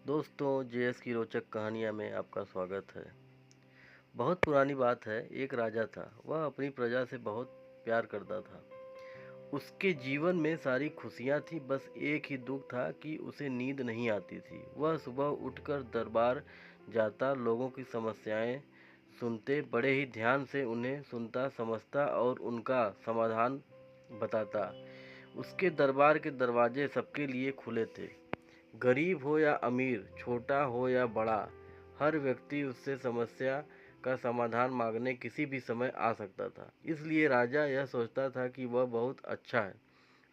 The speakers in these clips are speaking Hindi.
दोस्तों, जेएस की रोचक कहानियाँ में आपका स्वागत है। बहुत पुरानी बात है, एक राजा था। वह अपनी प्रजा से बहुत प्यार करता था। उसके जीवन में सारी खुशियाँ थी, बस एक ही दुख था कि उसे नींद नहीं आती थी। वह सुबह उठकर दरबार जाता, लोगों की समस्याएं सुनते, बड़े ही ध्यान से उन्हें सुनता, समझता और उनका समाधान बताता। उसके दरबार के दरवाजे सबके लिए खुले थे। गरीब हो या अमीर, छोटा हो या बड़ा, हर व्यक्ति उससे समस्या का समाधान मांगने किसी भी समय आ सकता था। इसलिए राजा यह सोचता था कि वह बहुत अच्छा है।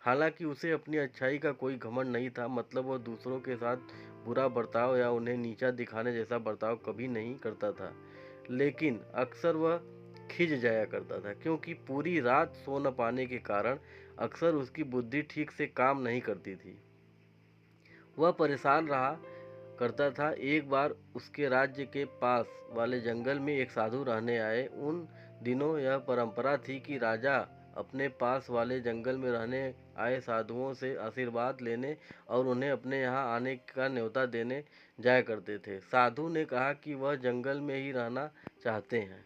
हालांकि उसे अपनी अच्छाई का कोई घमंड नहीं था, मतलब वह दूसरों के साथ बुरा बर्ताव या उन्हें नीचा दिखाने जैसा बर्ताव कभी नहीं करता था। लेकिन अक्सर वह खिंच जाया करता था, क्योंकि पूरी रात सो न पाने के कारण अक्सर उसकी बुद्धि ठीक से काम नहीं करती थी। वह परेशान रहा करता था। एक बार उसके राज्य के पास वाले जंगल में एक साधु रहने आए। उन दिनों यह परंपरा थी कि राजा अपने पास वाले जंगल में रहने आए साधुओं से आशीर्वाद लेने और उन्हें अपने यहाँ आने का न्योता देने जाया करते थे। साधु ने कहा कि वह जंगल में ही रहना चाहते हैं।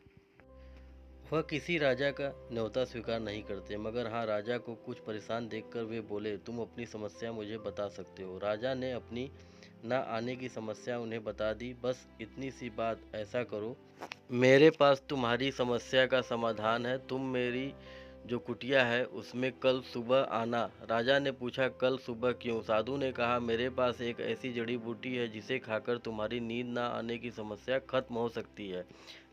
वह किसी राजा का न्योता स्वीकार नहीं करते, मगर हाँ, राजा को कुछ परेशान देखकर वे बोले, तुम अपनी समस्या मुझे बता सकते हो। राजा ने अपनी न आने की समस्या उन्हें बता दी। बस इतनी सी बात, ऐसा करो, मेरे पास तुम्हारी समस्या का समाधान है। तुम मेरी जो कुटिया है उसमें कल सुबह आना। राजा ने पूछा, कल सुबह क्यों? साधु ने कहा, मेरे पास एक ऐसी जड़ी बूटी है जिसे खाकर तुम्हारी नींद ना आने की समस्या खत्म हो सकती है।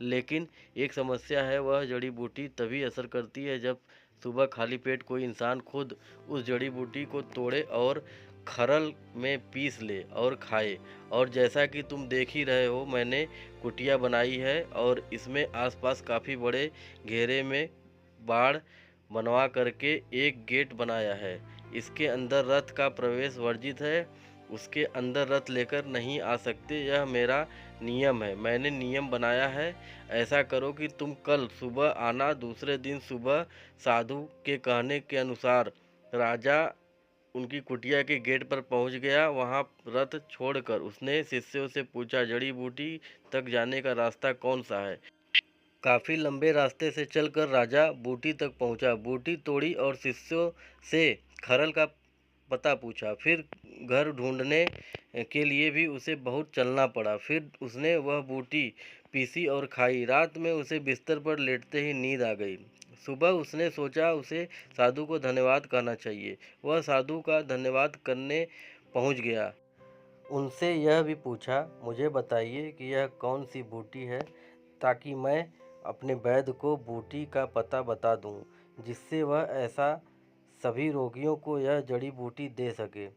लेकिन एक समस्या है, वह जड़ी बूटी तभी असर करती है जब सुबह खाली पेट कोई इंसान खुद उस जड़ी बूटी को तोड़े और खरल में पीस ले और खाए। और जैसा कि तुम देख ही रहे हो, मैंने कुटिया बनाई है और इसमें आसपास काफ़ी बड़े घेरे में बाड़ बनवा करके एक गेट बनाया है। इसके अंदर रथ का प्रवेश वर्जित है। उसके अंदर रथ लेकर नहीं आ सकते। यह मेरा नियम है, मैंने नियम बनाया है। ऐसा करो कि तुम कल सुबह आना। दूसरे दिन सुबह साधु के कहने के अनुसार राजा उनकी कुटिया के गेट पर पहुंच गया। वहां रथ छोड़कर उसने शिष्यों से पूछा, जड़ी बूटी तक जाने का रास्ता कौन सा है? काफी लंबे रास्ते से चलकर राजा बूटी तक पहुंचा। बूटी तोड़ी और शिष्यों से खरल का पता पूछा। फिर घर ढूंढने के लिए भी उसे बहुत चलना पड़ा। फिर उसने वह बूटी पीसी और खाई। रात में उसे बिस्तर पर लेटते ही नींद आ गई। सुबह उसने सोचा उसे साधु को धन्यवाद कहना चाहिए। वह साधु का धन्यवाद करने पहुंच गया। उनसे यह भी पूछा, मुझे बताइए कि यह कौन सी बूटी है, ताकि मैं अपने वैद्य को बूटी का पता बता दूं, जिससे वह ऐसा सभी रोगियों को यह जड़ी बूटी दे सके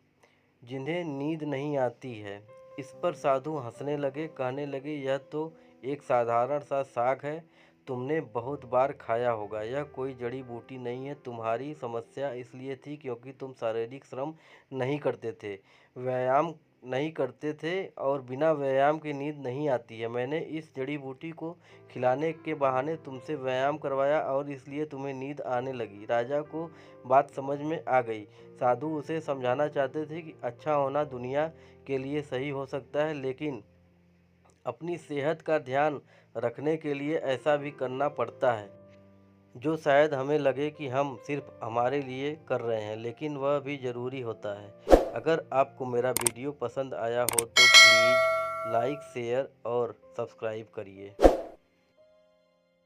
जिन्हें नींद नहीं आती है। इस पर साधु हंसने लगे, कहने लगे, यह तो एक साधारण सा साग है, तुमने बहुत बार खाया होगा। यह कोई जड़ी बूटी नहीं है। तुम्हारी समस्या इसलिए थी क्योंकि तुम शारीरिक श्रम नहीं करते थे, व्यायाम नहीं करते थे और बिना व्यायाम के नींद नहीं आती है। मैंने इस जड़ी बूटी को खिलाने के बहाने तुमसे व्यायाम करवाया और इसलिए तुम्हें नींद आने लगी। राजा को बात समझ में आ गई। साधु उसे समझाना चाहते थे कि अच्छा होना दुनिया के लिए सही हो सकता है, लेकिन अपनी सेहत का ध्यान रखने के लिए ऐसा भी करना पड़ता है, जो शायद हमें लगे कि हम सिर्फ हमारे लिए कर रहे हैं, लेकिन वह भी ज़रूरी होता है। अगर आपको मेरा वीडियो पसंद आया हो तो प्लीज़ लाइक, शेयर और सब्सक्राइब करिए।